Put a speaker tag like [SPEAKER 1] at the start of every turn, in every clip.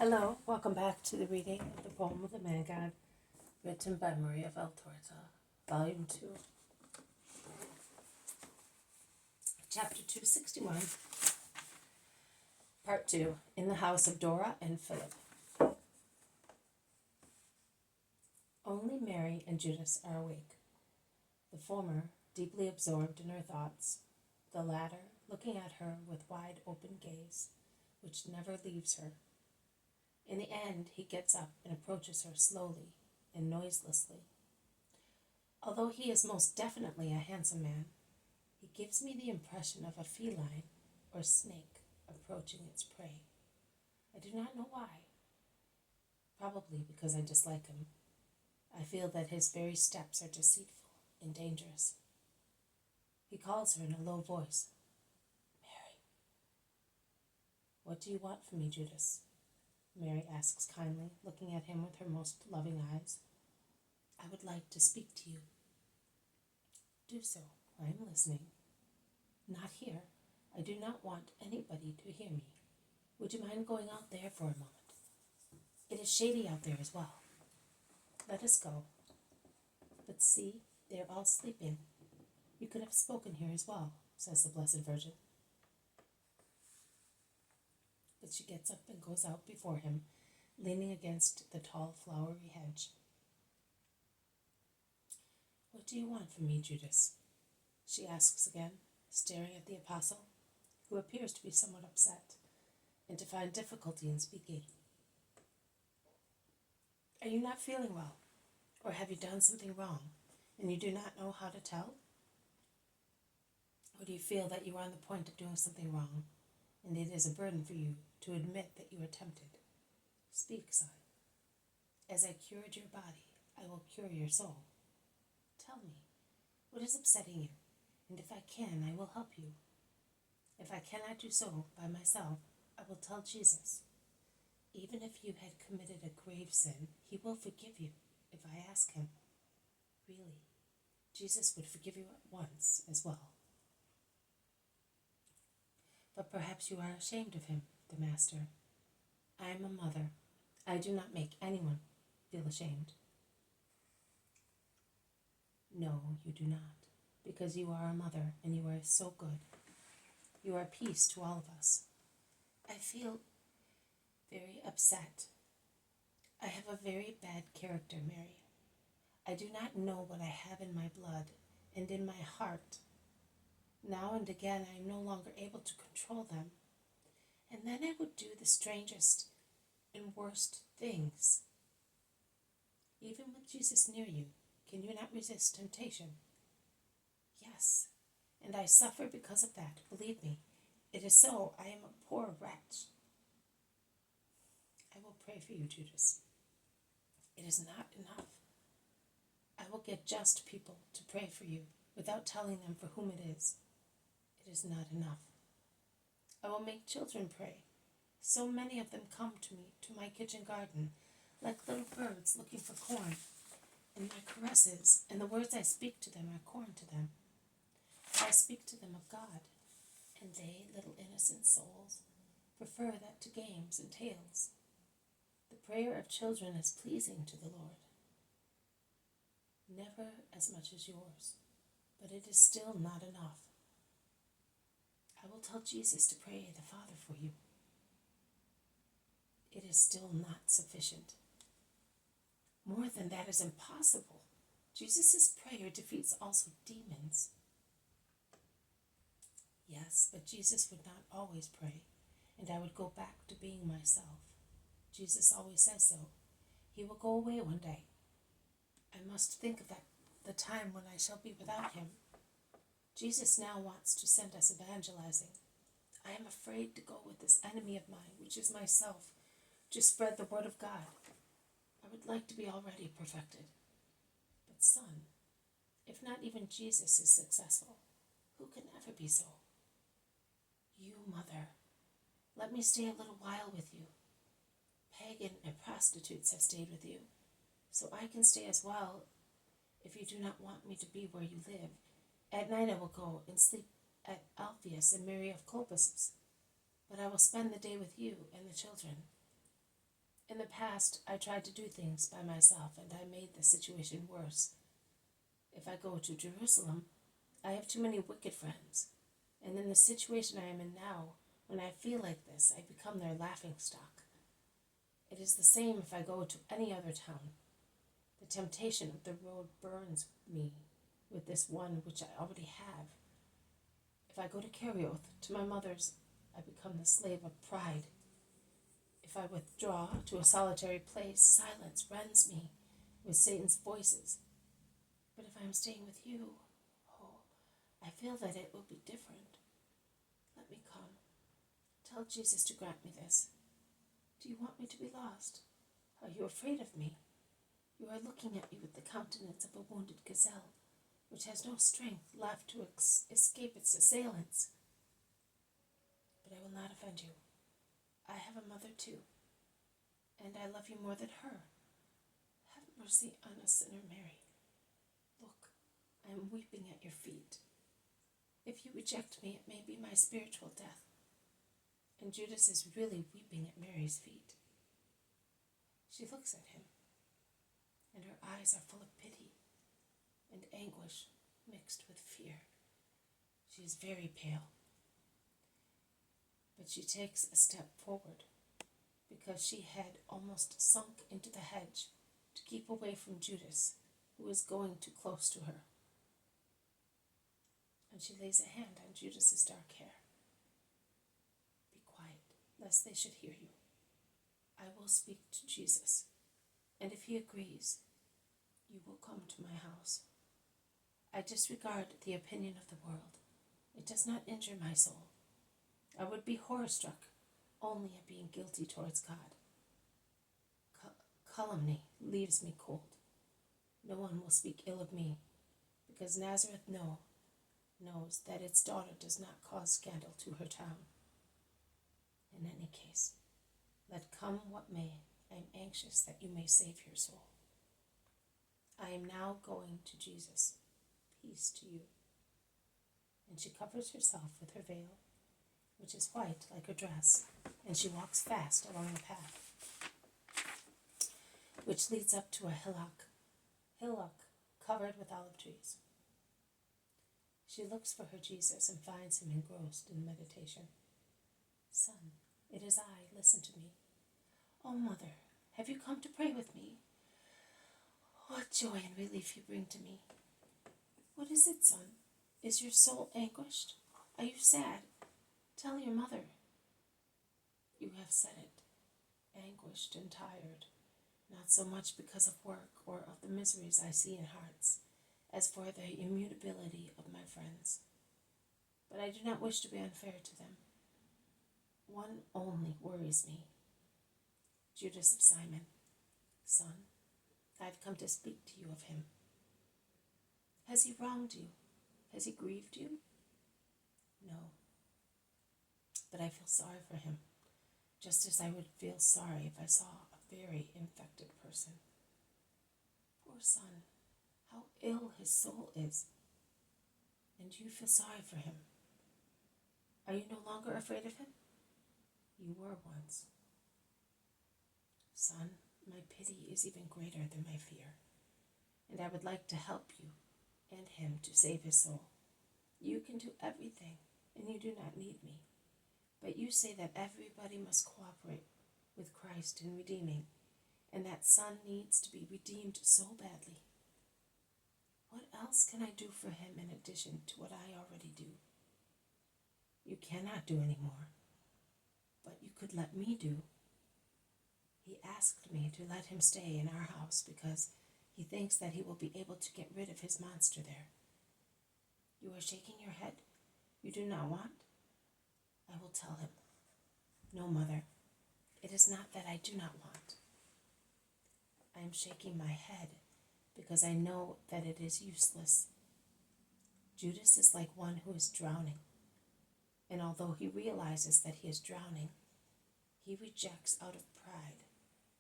[SPEAKER 1] Hello, welcome back to the reading of the poem of the Man God, written by Maria Valtorta, Volume 2, Chapter 261, Part 2, In the House of Dora and Philip. Only Mary and Judas are awake, the former deeply absorbed in her thoughts, the latter looking at her with wide open gaze, which never leaves her. In the end, he gets up and approaches her slowly and noiselessly. Although he is most definitely a handsome man, he gives me the impression of a feline or snake approaching its prey. I do not know why. Probably because I dislike him. I feel that his very steps are deceitful and dangerous. He calls her in a low voice. Mary. What do you want from me, Judas? Mary asks kindly, looking at him with her most loving eyes. I would like to speak to you. Do so. I am listening. Not here. I do not want anybody to hear me. Would you mind going out there for a moment? It is shady out there as well. Let us go. But see, they are all sleeping. You could have spoken here as well, says the Blessed Virgin. But she gets up and goes out before him, leaning against the tall flowery hedge. What do you want from me, Judas? She asks again, staring at the apostle, who appears to be somewhat upset, and to find difficulty in speaking. Are you not feeling well? Or have you done something wrong, and you do not know how to tell? Or do you feel that you are on the point of doing something wrong, and it is a burden for you to admit that you are tempted? Speak, son. As I cured your body, I will cure your soul. Tell me, what is upsetting you? And if I can, I will help you. If I cannot do so by myself, I will tell Jesus. Even if you had committed a grave sin, he will forgive you if I ask him. Really, Jesus would forgive you at once as well. But perhaps you are ashamed of him, the Master. I am a mother. I do not make anyone feel ashamed. No, you do not, because you are a mother and you are so good. You are peace to all of us. I feel very upset. I have a very bad character, Mary. I do not know what I have in my blood and in my heart. Now and again I am no longer able to control them. And then I would do the strangest and worst things. Even with Jesus near you, can you not resist temptation? Yes, and I suffer because of that, believe me. It is so. I am a poor wretch. I will pray for you, Judas. It is not enough. I will get just people to pray for you without telling them for whom it is. It is not enough. I will make children pray. So many of them come to me, to my kitchen garden, like little birds looking for corn. And my caresses and the words I speak to them are corn to them. I speak to them of God, and they, little innocent souls, prefer that to games and tales. The prayer of children is pleasing to the Lord. Never as much as yours, but it is still not enough. I will tell Jesus to pray the Father for you. It is still not sufficient. More than that is impossible. Jesus' prayer defeats also demons. Yes, but Jesus would not always pray, and I would go back to being myself. Jesus always says so. He will go away one day. I must think of that, the time when I shall be without him. Jesus now wants to send us evangelizing. I am afraid to go with this enemy of mine, which is myself, to spread the word of God. I would like to be already perfected. But son, if not even Jesus is successful, who can ever be so? You, mother, let me stay a little while with you. Pagan and prostitutes have stayed with you, so I can stay as well if you do not want me to be where you live. At night I will go and sleep at Alpheus and Mary of Clopas, but I will spend the day with you and the children. In the past, I tried to do things by myself, and I made the situation worse. If I go to Jerusalem, I have too many wicked friends, and in the situation I am in now, when I feel like this, I become their laughingstock. It is the same if I go to any other town. The temptation of the road burns me with this one which I already have. If I go to Kerioth, to my mother's, I become the slave of pride. If I withdraw to a solitary place, silence rends me with Satan's voices. But if I am staying with you, oh, I feel that it will be different. Let me come. Tell Jesus to grant me this. Do you want me to be lost? Are you afraid of me? You are looking at me with the countenance of a wounded gazelle, which has no strength left to escape its assailants. But I will not offend you. I have a mother too, and I love you more than her. Have mercy on us, sinner Mary. Look, I am weeping at your feet. If you reject me, it may be my spiritual death. And Judas is really weeping at Mary's feet. She looks at him, and her eyes are full of pity and anguish mixed with fear. She is very pale, but she takes a step forward because she had almost sunk into the hedge to keep away from Judas, who is going too close to her. And she lays a hand on Judas's dark hair. Be quiet, lest they should hear you. I will speak to Jesus, and if he agrees, you will come to my house. I disregard the opinion of the world. It does not injure my soul. I would be horror-struck only at being guilty towards God. Calumny leaves me cold. No one will speak ill of me, because Nazareth knows that its daughter does not cause scandal to her town. In any case, let come what may, I am anxious that you may save your soul. I am now going to Jesus. Peace to you. And she covers herself with her veil, which is white like her dress, and she walks fast along the path, which leads up to a hillock covered with olive trees. She looks for her Jesus and finds him engrossed in meditation. Son, it is I, listen to me. Oh, Mother, have you come to pray with me? What joy and relief you bring to me. What is it, son? Is your soul anguished? Are you sad? Tell your mother. You have said it, anguished and tired, not so much because of work or of the miseries I see in hearts, as for the immutability of my friends. But I do not wish to be unfair to them. One only worries me. Judas of Simon, son, I have come to speak to you of him. Has he wronged you? Has he grieved you? No. But I feel sorry for him, just as I would feel sorry if I saw a very infected person. Poor son, how ill his soul is. And you feel sorry for him. Are you no longer afraid of him? You were once. Son, my pity is even greater than my fear, and I would like to help you and him to save his soul. You can do everything, and you do not need me. But you say that everybody must cooperate with Christ in redeeming, and that son needs to be redeemed so badly. What else can I do for him in addition to what I already do? You cannot do any more, but you could let me do. He asked me to let him stay in our house because he thinks that he will be able to get rid of his monster there. You are shaking your head. You do not want? I will tell him. No, Mother, it is not that I do not want. I am shaking my head because I know that it is useless. Judas is like one who is drowning, and although he realizes that he is drowning, he rejects out of pride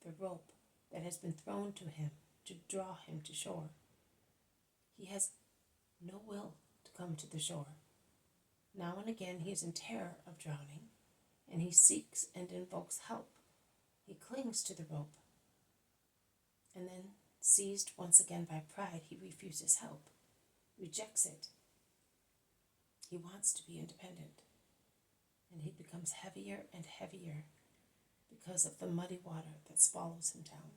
[SPEAKER 1] the rope that has been thrown to him to draw him to shore. He has no will to come to the shore. Now and again he is in terror of drowning, and he seeks and invokes help. He clings to the rope, and then, seized once again by pride, he refuses help, rejects it. He wants to be independent, and he becomes heavier and heavier because of the muddy water that swallows him down.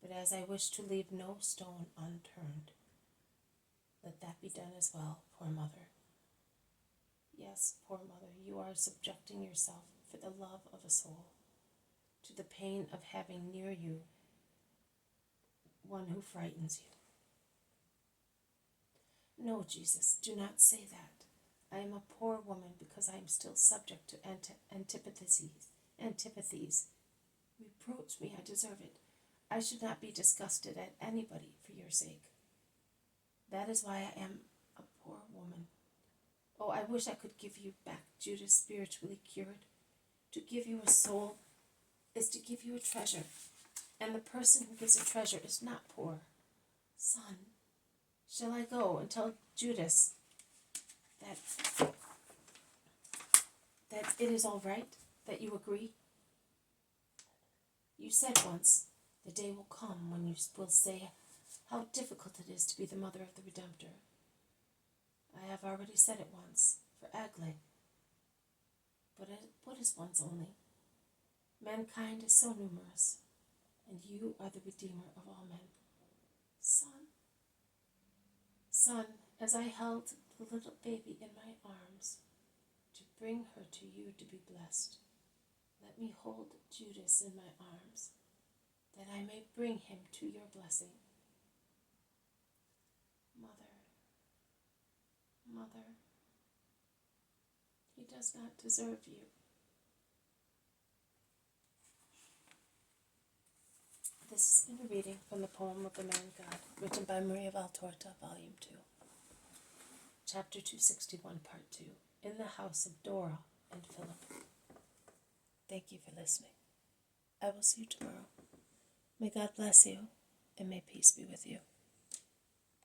[SPEAKER 1] But as I wish to leave no stone unturned, let that be done as well, poor mother. Yes, poor mother, you are subjecting yourself for the love of a soul to the pain of having near you one who frightens you. No, Jesus, do not say that. I am a poor woman because I am still subject to antipathies. Reproach me, I deserve it. I should not be disgusted at anybody for your sake. That is why I am a poor woman. Oh, I wish I could give you back Judas spiritually cured. To give you a soul is to give you a treasure, and the person who gives a treasure is not poor. Son, shall I go and tell Judas that it is all right, that you agree? You said once, the day will come when you will say how difficult it is to be the mother of the Redemptor. I have already said it once, for Aglae. But what is once only? Mankind is so numerous, and you are the Redeemer of all men. Son, as I held the little baby in my arms to bring her to you to be blessed, let me hold Judas in my arms, that I may bring him to your blessing. Mother, he does not deserve you. This has been a reading from the poem of the Man God, written by Maria Valtorta, Volume 2. Chapter 261, Part 2, In the House of Dora and Philip. Thank you for listening. I will see you tomorrow. May God bless you, and may peace be with you.